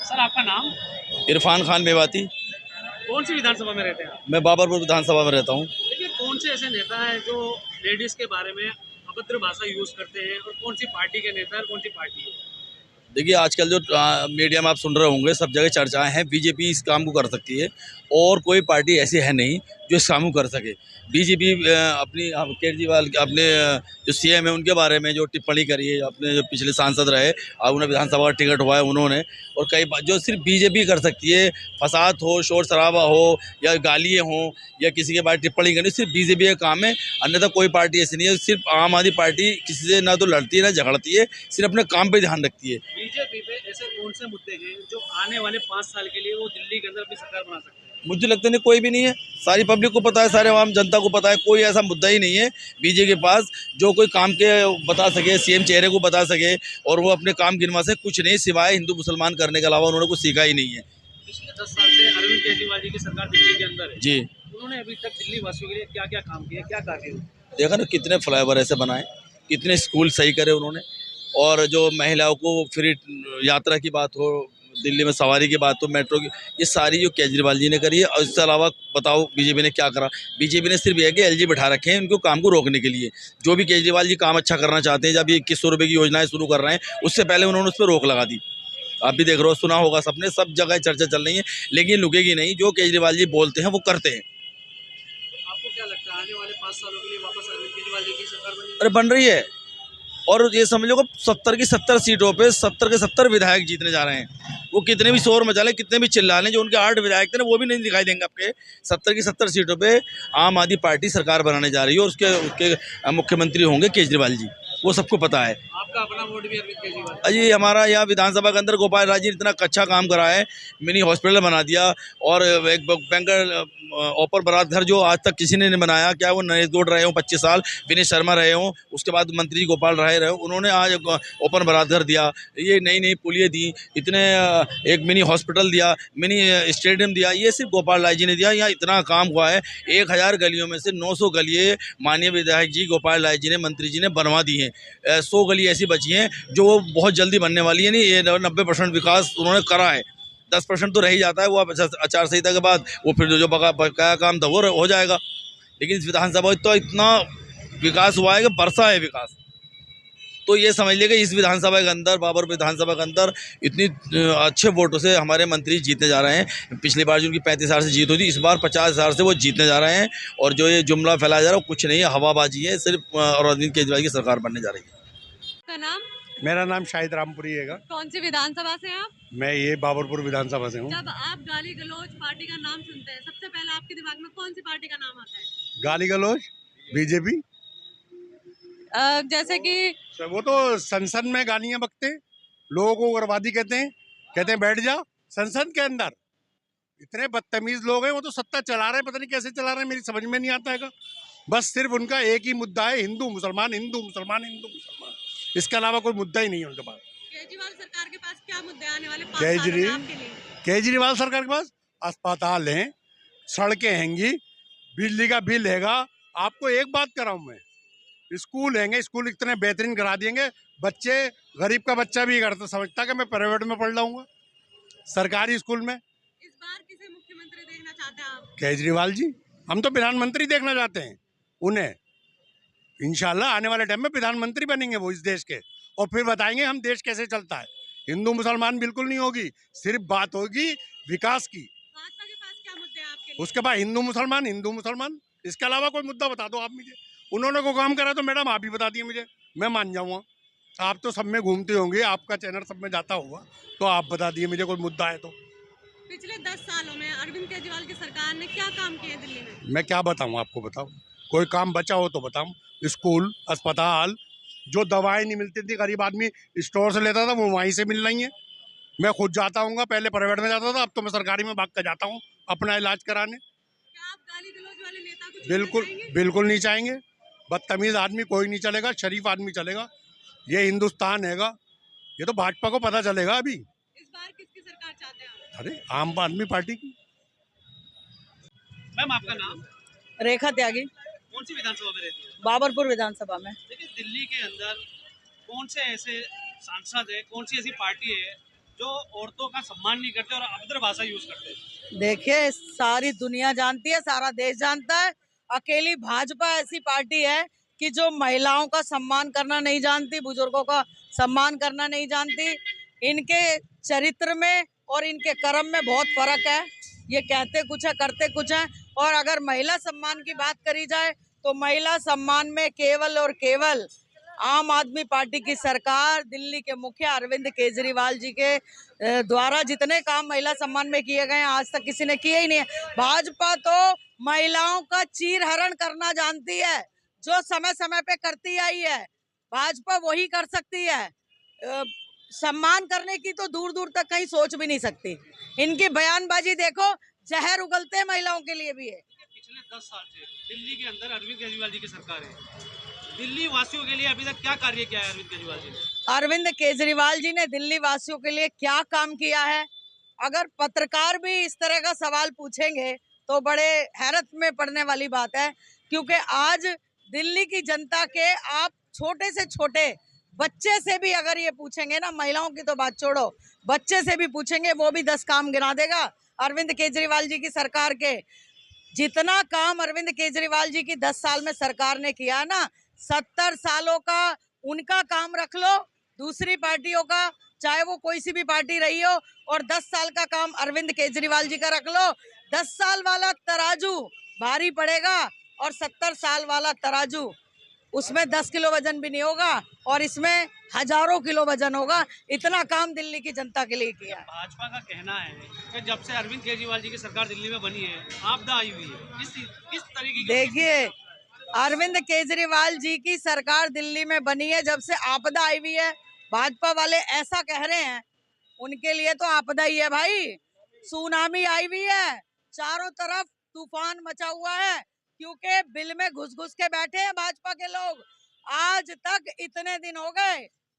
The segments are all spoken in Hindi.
सर आपका नाम? इरफान खान मेवाती। कौन सी विधानसभा में रहते हैं आप? मैं बाबरपुर विधानसभा में रहता हूँ। देखिए कौन से ऐसे नेता हैं जो लेडीज के बारे में अभद्र भाषा यूज करते हैं और कौन सी पार्टी के नेता और कौन सी पार्टी है? देखिए आजकल जो मीडिया में आप सुन रहे होंगे, सब जगह चर्चाएं हैं। बीजेपी इस काम को कर सकती है और कोई पार्टी ऐसी है नहीं जो इस काम को कर सके। बीजेपी अपनी केजरीवाल अपने जो सीएम है उनके बारे में जो टिप्पणी करी है, अपने जो पिछले सांसद रहे और उन्हें विधानसभा का टिकट हुआ है उन्होंने, और कई जो सिर्फ बीजेपी कर सकती है, फसाद हो, शोर शराबा हो या गालियाँ हों या किसी के बारे टिप्पणी करनी, सिर्फ बीजेपी का काम है। अन्यथा कोई पार्टी ऐसी नहीं है। सिर्फ आम आदमी पार्टी किसी से ना तो लड़ती है ना झगड़ती है, सिर्फ अपने काम पे ध्यान रखती है। बीजेपी पे ऐसे कौन से मुद्दे हैं जो आने वाले 5 साल के लिए वो दिल्ली के अंदर अपनी सरकार बना सकते हैं? मुझे लगता नहीं, कोई भी नहीं है। सारी पब्लिक को पता है, सारे आम जनता को पता है, कोई ऐसा मुद्दा ही नहीं है बीजेपी के पास जो कोई काम के बता सके, सीएम चेहरे को बता सके और वो अपने काम गिनवा सके। कुछ नहीं, सिवाय हिंदू मुसलमान करने के अलावा उन्होंने कुछ सीखा ही नहीं है। पिछले 10 साल से अरविंद केजरीवाल जी की सरकार दिल्ली के अंदर है जी, उन्होंने अभी तक दिल्ली वासियों के लिए क्या क्या काम किया, क्या कार्य हुए? देखा ना कितने फ्लाईओवर ऐसे बनाए, कितने स्कूल सही करे उन्होंने, और जो महिलाओं को फ्री यात्रा की बात हो, दिल्ली में सवारी की बात हो, मेट्रो की, ये सारी जो केजरीवाल जी ने करी है। और इसके अलावा बताओ बीजेपी ने क्या करा? बीजेपी ने सिर्फ यह कि एलजी बिठा रखे हैं उनको काम को रोकने के लिए। जो भी केजरीवाल जी काम अच्छा करना चाहते हैं, जब ये 2100 रुपये की योजनाएं शुरू कर रहे हैं, उससे पहले उन्होंने उस पर रोक लगा दी। आप भी देख रहे हो, सुना होगा सबने, सब जगह चर्चा चल रही है, लेकिन रुकेगी नहीं। जो केजरीवाल जी बोलते हैं वो करते हैं। आपको क्या लगता है आने वाले 5 सालों के लिए वापस अरविंद केजरीवाल जी की सरकार बनेगी? अरे बन रही है, और ये समझ लो कि 70 की 70 सीटों पे 70 के 70 विधायक जीतने जा रहे हैं। वो कितने भी शोर मचा लें, कितने भी चिल्ला लें, जो उनके 8 विधायक थे ना, वो भी नहीं दिखाई देंगे आपके। 70 की 70 सीटों पे आम आदमी पार्टी सरकार बनाने जा रही है और उसके मुख्यमंत्री होंगे केजरीवाल जी, वो सबको पता है। आपका अपना वोट भी अरविंद केजरीवाल? अजी हमारा यहाँ विधानसभा के अंदर गोपाल राज जी ने इतना अच्छा काम करा है, मिनी हॉस्पिटल बना दिया, और एक बैंकर ओपर बारात घर जो आज तक किसी ने नहीं बनाया। क्या वो नरेश गौड़ रहे हों 25 साल, विनय शर्मा रहे हों, उसके बाद मंत्री गोपाल राय रहे, उन्होंने आज ओपन बारात घर दिया, ये नई नई पुलियाँ दी, इतने एक मिनी हॉस्पिटल दिया, मिनी स्टेडियम दिया, ये सिर्फ गोपाल राय जी ने दिया। यहाँ इतना काम हुआ है, 1000 गलियों में से 900 गलियाँ माननीय विधायक जी गोपाल राय जी ने, मंत्री जी ने बनवा दी हैं। 100 गली ऐसी बची हैं जो वो बहुत जल्दी बनने वाली है। नहीं, ये 90% विकास उन्होंने करा है, 10% तो रह ही जाता है। वो आचार संहिता के बाद वो फिर जो बकाया काम था वो हो जाएगा। लेकिन इस विधानसभा तो इतना विकास हुआ है कि बरसा है विकास। तो ये समझ लीजिए कि इस विधानसभा के अंदर, बाबर विधानसभा के अंदर, इतनी अच्छे वोटों से हमारे मंत्री जीतने जा रहे हैं। पिछली बार जो उनकी 35,000 से जीत हुई थी, इस बार 50,000 से वो जीतने जा रहे हैं। और जो ये जुमला फैलाया जा रहा है वो कुछ नहीं है, हवाबाजी है सिर्फ, और अरविंद केजरीवाल की सरकार बनने जा रही है। का नाम? मेरा नाम शाहिद रामपुरी है। कौन सी विधानसभा से हैं आप? मैं ये बाबरपुर विधानसभा से हूँ। जब आप गाली गलौज पार्टी का नाम सुनते हैं, सबसे पहले आपके दिमाग में कौन सी पार्टी का नाम आता है? गाली गलौज बीजेपी। जैसे कि वो तो संसद में गालियां बकते हैं, लोगों को उग्रवादी कहते हैं बैठ जा संसद के अंदर। इतने बदतमीज लोग हैं, वो तो सत्ता चला रहे हैं, पता नहीं कैसे चला रहे हैं, मेरी समझ में नहीं आता है। बस सिर्फ उनका एक ही मुद्दा है, हिंदू मुसलमान हिंदू मुसलमान हिंदू मुसलमान, इसके अलावा कोई मुद्दा ही नहीं है उनके पास। केजरीवाल सरकार के पास क्या मुद्दे आने वाले 5 सालों में आपके लिए? केजरीवाल सरकार के पास अस्पताल हैं, सड़कें हैंगी, बिजली का बिल हैगा। आपको एक बात कराऊं मैं, स्कूल हैंगे, स्कूल इतने बेहतरीन करा देंगे, बच्चे, गरीब का बच्चा भी करता समझता कि मैं प्राइवेट में पढ़ लाऊंगा, सरकारी स्कूल में। इस बार किसे मुख्यमंत्री देखना चाहते हैं आप? केजरीवाल जी। हम तो प्रधानमंत्री देखना चाहते हैं उन्हें। इंशाल्लाह आने वाले टाइम में प्रधानमंत्री बनेंगे वो इस देश के, और फिर बताएंगे हम देश कैसे चलता है। हिंदू मुसलमान बिल्कुल नहीं होगी, सिर्फ बात होगी विकास की। भाजपा के पास क्या मुद्दे हैं आपके लिए? उसके बाद हिंदू मुसलमान, इसके अलावा कोई मुद्दा बता दो आप मुझे। उन्होंने को काम करा तो मैडम आप ही बता दिए मुझे, मैं मान जाऊंगा। आप तो सब में घूमते होंगे, आपका चैनल सब में जाता होगा, तो आप बता दिए मुझे कोई मुद्दा है तो। पिछले 10 सालों में अरविंद केजरीवाल की सरकार ने क्या काम किए दिल्ली में? मैं क्या बताऊं आपको, बताओ कोई काम बचा हो तो बताऊं। स्कूल, अस्पताल, जो दवाएं नहीं मिलती थी, गरीब आदमी स्टोर से लेता था, वो वहीं से मिल रही है। मैं खुद जाता हूँ, पहले प्राइवेट में जाता था, अब तो मैं सरकारी में भाग कर जाता हूँ अपना इलाज कराने। क्या आप गाली गलौज वाले नेता को बिल्कुल बिल्कुल नहीं चाहेंगे। बदतमीज आदमी कोई नहीं चलेगा, शरीफ आदमी चलेगा। ये हिंदुस्तान हैगा, ये तो भाजपा को पता चलेगा अभी। इस बार किसकी सरकार चाहते हैं आप? अरे आम आदमी पार्टी की। मैम आपका नाम? रेखा त्यागी, कौन सी विधानसभा में रहती है? बाबरपुर विधानसभा में। देखिए दिल्ली के अंदर कौन से ऐसे सांसद है, कौन सी ऐसी पार्टी है जो औरतों का सम्मान नहीं करते और अभद्र भाषा यूज करते हैं। देखिए, सारी दुनिया जानती है, सारा देश जानता है। अकेली भाजपा ऐसी पार्टी है कि जो महिलाओं का सम्मान करना नहीं जानती, बुजुर्गों का सम्मान करना नहीं जानती। इनके चरित्र में और इनके कर्म में बहुत फर्क है। ये कहते कुछ है, करते कुछ है। और अगर महिला सम्मान की बात करी जाए तो महिला सम्मान में केवल और केवल आम आदमी पार्टी की सरकार, दिल्ली के मुखिया अरविंद केजरीवाल जी के द्वारा जितने काम महिला सम्मान में किए गए हैं, आज तक किसी ने किए ही नहीं है। भाजपा तो महिलाओं का चीरहरण करना जानती है, जो समय समय पे करती आई है। भाजपा वही कर सकती है। सम्मान करने की तो दूर दूर तक कहीं सोच भी नहीं सकती। इनकी बयानबाजी देखो, जहर उगलते महिलाओं के लिए भी है। पिछले 10 साल से दिल्ली के अंदर अरविंद केजरीवाल जी की सरकार है। दिल्ली वासियों के लिए अभी तक क्या कार्य किया है अरविंद केजरीवाल जी ने? अरविंद केजरीवाल जी ने दिल्ली वासियों के लिए क्या काम किया है? अगर पत्रकार भी इस तरह का सवाल पूछेंगे तो बड़े हैरत में पड़ने वाली बात है, क्योंकि आज दिल्ली की जनता के आप छोटे से छोटे बच्चे से भी अगर ये पूछेंगे ना, महिलाओं की तो बात छोड़ो, बच्चे से भी पूछेंगे, वो भी 10 काम गिना देगा अरविंद केजरीवाल जी की सरकार के। जितना काम अरविंद केजरीवाल जी की 10 साल में सरकार ने किया ना, 70 सालों का उनका काम रख लो, दूसरी पार्टियों का, चाहे वो कोई सी भी पार्टी रही हो, और 10 साल का काम अरविंद केजरीवाल जी का रख लो। 10 साल वाला तराजू भारी पड़ेगा और 70 साल वाला तराजू, उसमें 10 किलो वजन भी नहीं होगा और इसमें हजारों किलो वजन होगा। इतना काम दिल्ली की जनता के लिए किया है। भाजपा का कहना है कि जब से अरविंद केजरीवाल जी की सरकार दिल्ली में बनी है, आपदा आई हुई है। किस तरीके की? देखिए, अरविंद केजरीवाल जी की सरकार दिल्ली में बनी है जब से आपदा आई हुई है। भाजपा वाले ऐसा कह रहे हैं, उनके लिए तो आपदा ही है भाई। सुनामी आई हुई है, चारों तरफ तूफान मचा हुआ है, क्योंकि बिल में घुस घुस के बैठे हैं भाजपा के लोग। आज तक इतने दिन हो गए,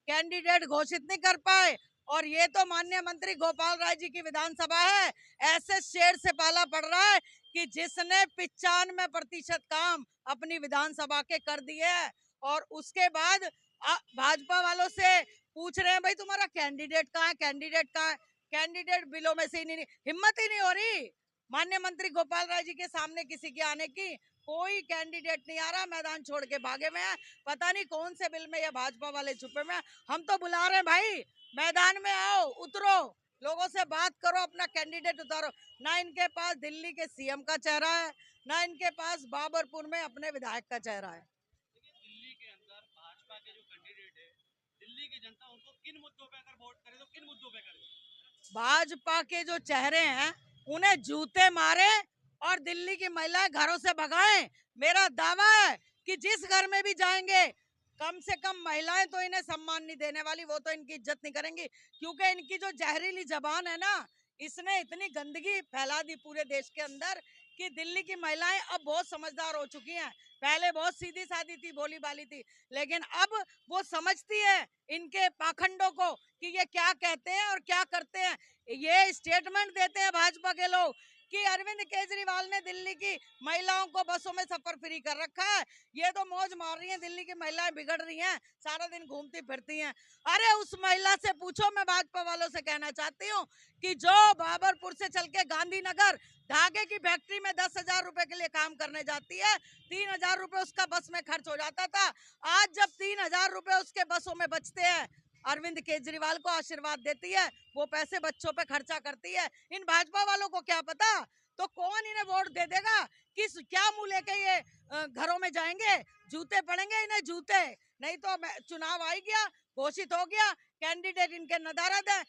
कैंडिडेट घोषित नहीं कर पाए। और ये तो माननीय मंत्री गोपाल राय जी की विधानसभा है, ऐसे शेर से पाला पड़ रहा है कि जिसने 95% काम अपनी विधानसभा के कर दिए है। और उसके बाद भाजपा वालों से पूछ रहे हैं, भाई तुम्हारा कैंडिडेट कहाँ है, कैंडिडेट कहाँ है? कैंडिडेट बिलों में से ही नहीं, हिम्मत ही नहीं हो रही माननीय मंत्री गोपाल राय जी के सामने किसी के आने की। कोई कैंडिडेट नहीं आ रहा, मैदान छोड़ के भागे हुए हैं। पता नहीं कौन से बिल में ये भाजपा वाले छुपे में। हम तो बुला रहे हैं भाई, मैदान में आओ, उतरो, लोगों से बात करो, अपना कैंडिडेट उतारो। ना इनके पास दिल्ली के सीएम का चेहरा है, ना इनके पास बाबरपुर में अपने विधायक का चेहरा है। दिल्ली के अंदर भाजपा के जो कैंडिडेट है, दिल्ली की जनता उनको किन मुद्दों पे अगर वोट करे तो किन मुद्दों पे करे? भाजपा के जो चेहरे हैं उन्हें जूते मारे और दिल्ली की महिलाएं घरों से भगाएं। मेरा दावा है कि जिस घर में भी जाएंगे, कम से कम महिलाएं तो इन्हें सम्मान नहीं देने वाली, वो तो इनकी इज्जत नहीं करेंगी। क्योंकि इनकी जो जहरीली जबान है ना, इसने इतनी गंदगी फैला दी पूरे देश के अंदर कि दिल्ली की महिलाएं अब बहुत समझदार हो चुकी हैं। पहले बहुत सीधी सादी थी, भोली भाली थी, लेकिन अब वो समझती है इनके पाखंडों को कि ये क्या कहते हैं और क्या करते हैं। ये स्टेटमेंट देते हैं भाजपा के लोग कि अरविंद केजरीवाल ने दिल्ली की महिलाओं को बसों में सफर फ्री कर रखा है, ये तो मौज मार रही हैं, दिल्ली की महिलाएं बिगड़ रही हैं, सारा दिन घूमती फिरती हैं। अरे उस महिला से पूछो, मैं भाजपा वालों से कहना चाहती हूँ कि जो बाबरपुर से चल के गांधीनगर धागे की फैक्ट्री में 10,000 रुपए के लिए काम करने जाती है, 3,000 रुपए उसका बस में खर्च हो जाता था। आज जब 3,000 रुपए उसके बसों में बचते हैं, अरविंद केजरीवाल को आशीर्वाद देती है, वो पैसे बच्चों पे खर्चा करती है। इन भाजपा वालों को क्या पता, तो कौन इन्हें वोट दे देगा? किस क्या मुंह लेके ये घरों में जाएंगे? जूते पड़ेंगे इन्हें, जूते। नहीं तो चुनाव आ गया, घोषित हो गया, कैंडिडेट इनके नदारद है